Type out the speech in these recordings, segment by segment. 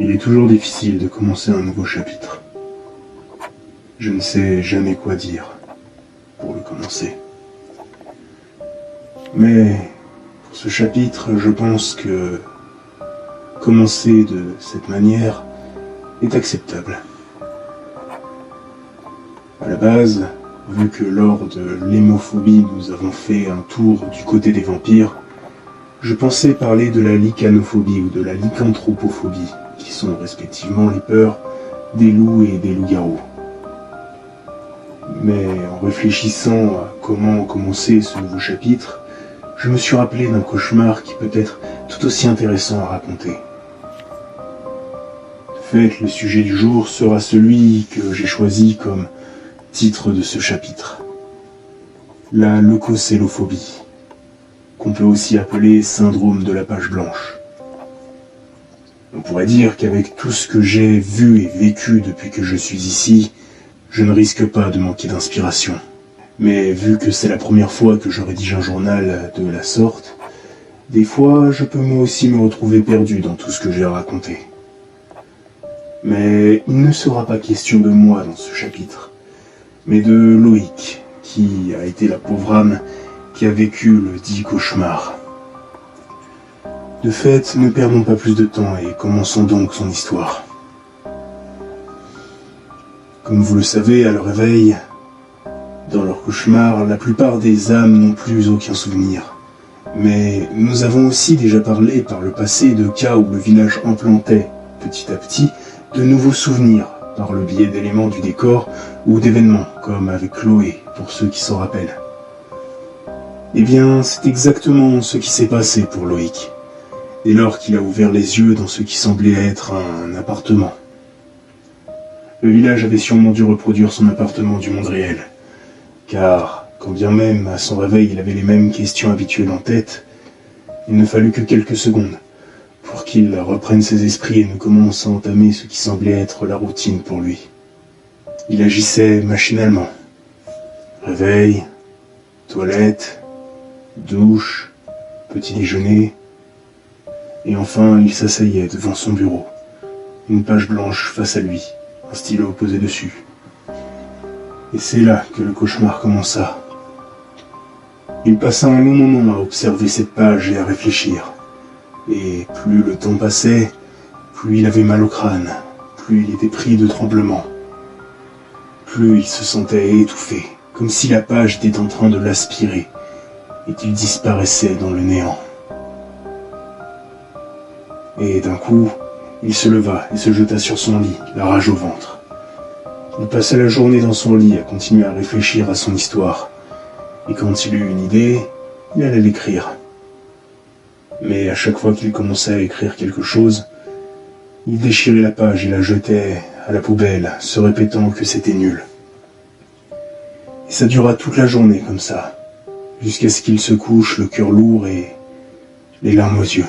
Il est toujours difficile de commencer un nouveau chapitre. Je ne sais jamais quoi dire pour le commencer. Mais pour ce chapitre, je pense que commencer de cette manière est acceptable. À la base, vu que lors de l'hémophobie nous avons fait un tour du côté des vampires, je pensais parler de la lycanophobie ou de la lycanthropophobie, qui sont respectivement les peurs des loups et des loups-garous. Mais en réfléchissant à comment commencer ce nouveau chapitre, je me suis rappelé d'un cauchemar qui peut être tout aussi intéressant à raconter. De fait, le sujet du jour sera celui que j'ai choisi comme titre de ce chapitre. La leucocélophobie, qu'on peut aussi appeler syndrome de la page blanche. On pourrait dire qu'avec tout ce que j'ai vu et vécu depuis que je suis ici, je ne risque pas de manquer d'inspiration. Mais vu que c'est la première fois que je rédige un journal de la sorte, des fois je peux moi aussi me retrouver perdu dans tout ce que j'ai à raconter. Mais il ne sera pas question de moi dans ce chapitre, mais de Loïc, qui a été la pauvre âme qui a vécu le dit cauchemar. De fait, ne perdons pas plus de temps et commençons donc son histoire. Comme vous le savez, à leur réveil, dans leur cauchemar, la plupart des âmes n'ont plus aucun souvenir. Mais nous avons aussi déjà parlé par le passé de cas où le village implantait, petit à petit, de nouveaux souvenirs, par le biais d'éléments du décor ou d'événements, comme avec Chloé, pour ceux qui s'en rappellent. Eh bien, c'est exactement ce qui s'est passé pour Loïc, dès lors qu'il a ouvert les yeux dans ce qui semblait être un appartement. Le village avait sûrement dû reproduire son appartement du monde réel, car, quand bien même à son réveil il avait les mêmes questions habituelles en tête, il ne fallut que quelques secondes pour qu'il reprenne ses esprits et ne commence à entamer ce qui semblait être la routine pour lui. Il agissait machinalement. Réveil, toilette, douche, petit déjeuner, et enfin il s'asseyait devant son bureau, une page blanche face à lui, un stylo posé dessus. Et c'est là que le cauchemar commença. Il passa un long moment à observer cette page et à réfléchir. Et plus le temps passait, plus il avait mal au crâne, plus il était pris de tremblements. Plus il se sentait étouffé, comme si la page était en train de l'aspirer et qu'il disparaissait dans le néant. Et d'un coup, il se leva et se jeta sur son lit, la rage au ventre. Il passa la journée dans son lit à continuer à réfléchir à son histoire. Et quand il eut une idée, il allait l'écrire. Mais à chaque fois qu'il commençait à écrire quelque chose, il déchirait la page et la jetait à la poubelle, se répétant que c'était nul. Et ça dura toute la journée comme ça, jusqu'à ce qu'il se couche le cœur lourd et les larmes aux yeux.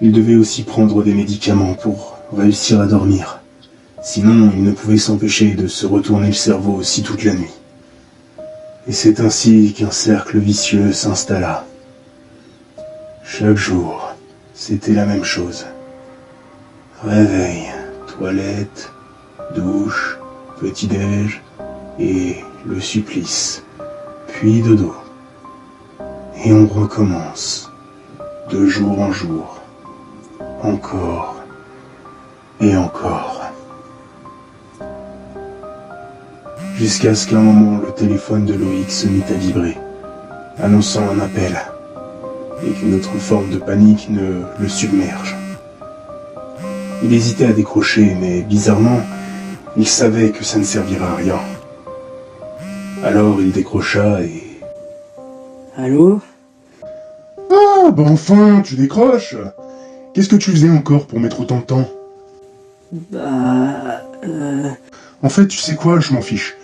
Il devait aussi prendre des médicaments pour réussir à dormir. Sinon, il ne pouvait s'empêcher de se retourner le cerveau aussi toute la nuit. Et c'est ainsi qu'un cercle vicieux s'installa. Chaque jour, c'était la même chose. Réveil, toilette, douche, petit-déj et le supplice, puis dodo. Et on recommence, de jour en jour, encore et encore. Jusqu'à ce qu'à un moment, le téléphone de Loïc se mit à vibrer, annonçant un appel, et qu'une autre forme de panique ne le submerge. Il hésitait à décrocher, mais bizarrement, il savait que ça ne servirait à rien. Alors il décrocha et... Allô? Ah, bah enfin, tu décroches. Qu'est-ce que tu faisais encore pour mettre autant de temps? En fait, tu sais quoi, je m'en fiche.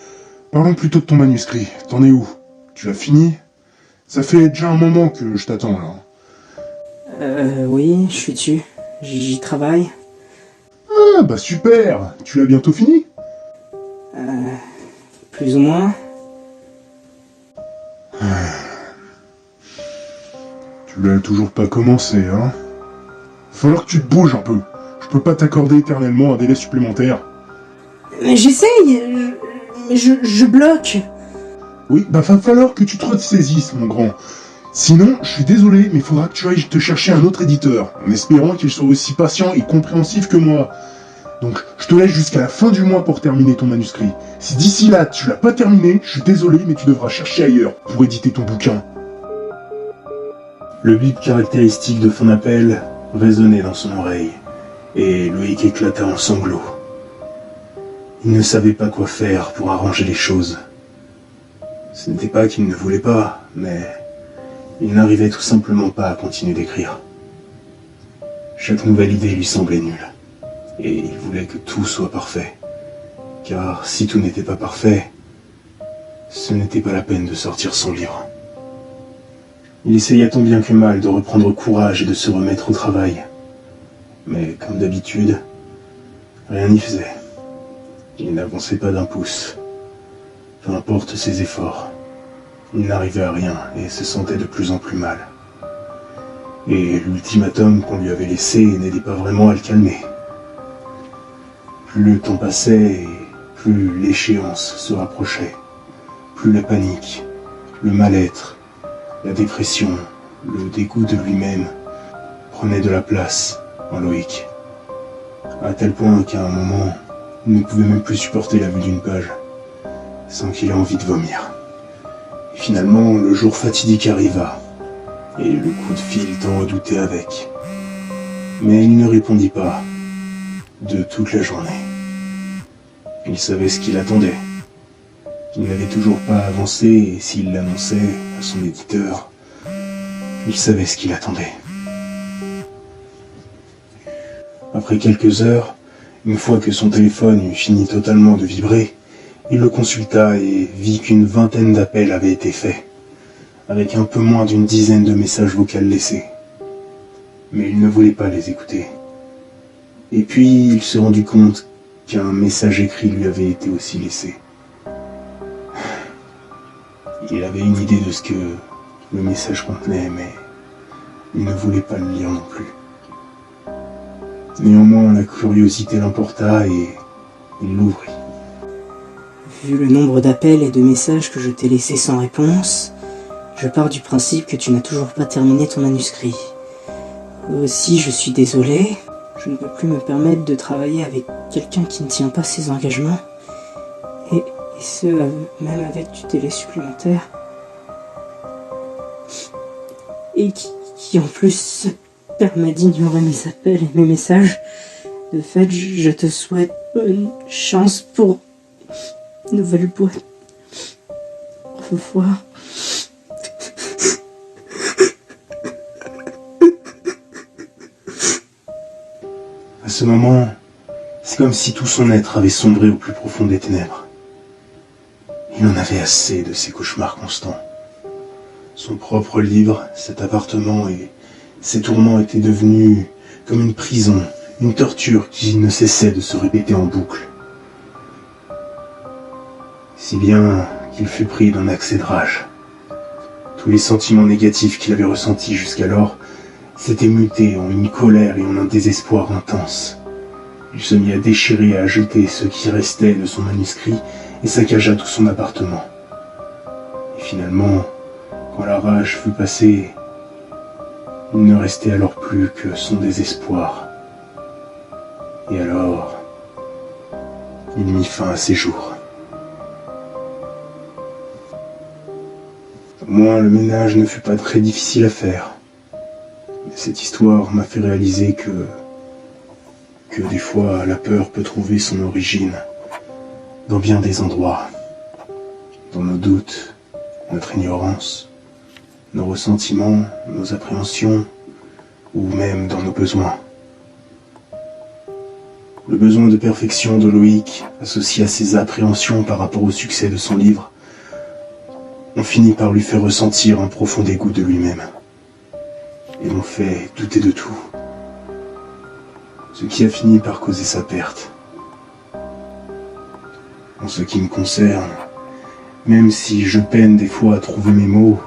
Parlons plutôt de ton manuscrit. T'en es où? Tu l'as fini? Ça fait déjà un moment que je t'attends, là. Oui, je suis dessus. J'y travaille. Ah, bah super. Tu l'as bientôt fini? Plus ou moins. Tu l'as toujours pas commencé, hein? Falloir que tu te bouges un peu. Je Je peux pas t'accorder éternellement un délai supplémentaire. Mais j'essaye, je bloque. Oui, va falloir que tu te ressaisisses, mon grand. Sinon, je suis désolé, mais faudra que tu ailles te chercher un autre éditeur, en espérant qu'il soit aussi patient et compréhensif que moi. Donc, je te laisse jusqu'à la fin du mois pour terminer ton manuscrit. Si d'ici là, tu l'as pas terminé, je suis désolé, mais tu devras chercher ailleurs pour éditer ton bouquin. Le bip caractéristique de son appel résonnait dans son oreille, et Loïc éclata en sanglots. Il ne savait pas quoi faire pour arranger les choses. Ce n'était pas qu'il ne voulait pas, mais il n'arrivait tout simplement pas à continuer d'écrire. Chaque nouvelle idée lui semblait nulle, et il voulait que tout soit parfait. Car si tout n'était pas parfait, ce n'était pas la peine de sortir son livre. Il essaya tant bien que mal de reprendre courage et de se remettre au travail. Mais comme d'habitude, rien n'y faisait. Il n'avançait pas d'un pouce. Peu importe ses efforts, il n'arrivait à rien et se sentait de plus en plus mal. Et l'ultimatum qu'on lui avait laissé n'aidait pas vraiment à le calmer. Plus le temps passait et plus l'échéance se rapprochait, plus la panique, le mal-être, la dépression, le dégoût de lui-même prenaient de la place en Loïc. À tel point qu'à un moment, il ne pouvait même plus supporter la vue d'une page, sans qu'il ait envie de vomir. Et finalement, le jour fatidique arriva, et le coup de fil tant redouté avec. Mais il ne répondit pas, de toute la journée. Il savait ce qu'il attendait. Il n'avait toujours pas avancé, et s'il l'annonçait à son éditeur, il savait ce qu'il attendait. Après quelques heures, une fois que son téléphone eut fini totalement de vibrer, il le consulta et vit qu'une vingtaine d'appels avaient été faits, avec un peu moins d'une dizaine de messages vocaux laissés. Mais il ne voulait pas les écouter. Et puis il se rendit compte qu'un message écrit lui avait été aussi laissé. Il avait une idée de ce que le message contenait, mais il ne voulait pas le lire non plus. Néanmoins, la curiosité l'emporta et il l'ouvrit. Vu le nombre d'appels et de messages que je t'ai laissés sans réponse, je pars du principe que tu n'as toujours pas terminé ton manuscrit. Aussi, je suis désolé, je ne peux plus me permettre de travailler avec quelqu'un qui ne tient pas ses engagements, et ce, même avec du délai supplémentaire, et qui en plus se permet d'ignorer mes appels et mes messages. De fait, je te souhaite bonne chance pour une nouvelle boîte. Au revoir. À ce moment, c'est comme si tout son être avait sombré au plus profond des ténèbres. Il en avait assez de ces cauchemars constants. Son propre livre, cet appartement et ses tourments étaient devenus comme une prison, une torture qui ne cessait de se répéter en boucle. Si bien qu'il fut pris d'un accès de rage. Tous les sentiments négatifs qu'il avait ressentis jusqu'alors s'étaient mutés en une colère et en un désespoir intense. Il se mit à déchirer et à jeter ce qui restait de son manuscrit et saccagea tout son appartement. Et finalement, quand la rage fut passée, il ne restait alors plus que son désespoir. Et alors, il mit fin à ses jours. Au moins, le ménage ne fut pas très difficile à faire. Mais cette histoire m'a fait réaliser que des fois, la peur peut trouver son origine dans bien des endroits. Dans nos doutes, notre ignorance, nos ressentiments, nos appréhensions, ou même dans nos besoins. Le besoin de perfection de Loïc, associé à ses appréhensions par rapport au succès de son livre, ont fini par lui faire ressentir un profond dégoût de lui-même, et l'ont fait douter de tout, ce qui a fini par causer sa perte. En ce qui me concerne, même si je peine des fois à trouver mes mots,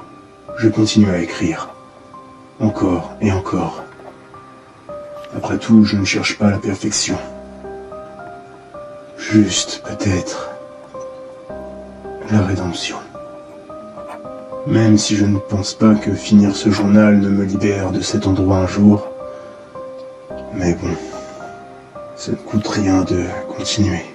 je continue à écrire, encore et encore. Après tout, je ne cherche pas la perfection. Juste, peut-être, la rédemption. Même si je ne pense pas que finir ce journal ne me libère de cet endroit un jour. Mais bon, ça ne coûte rien de continuer.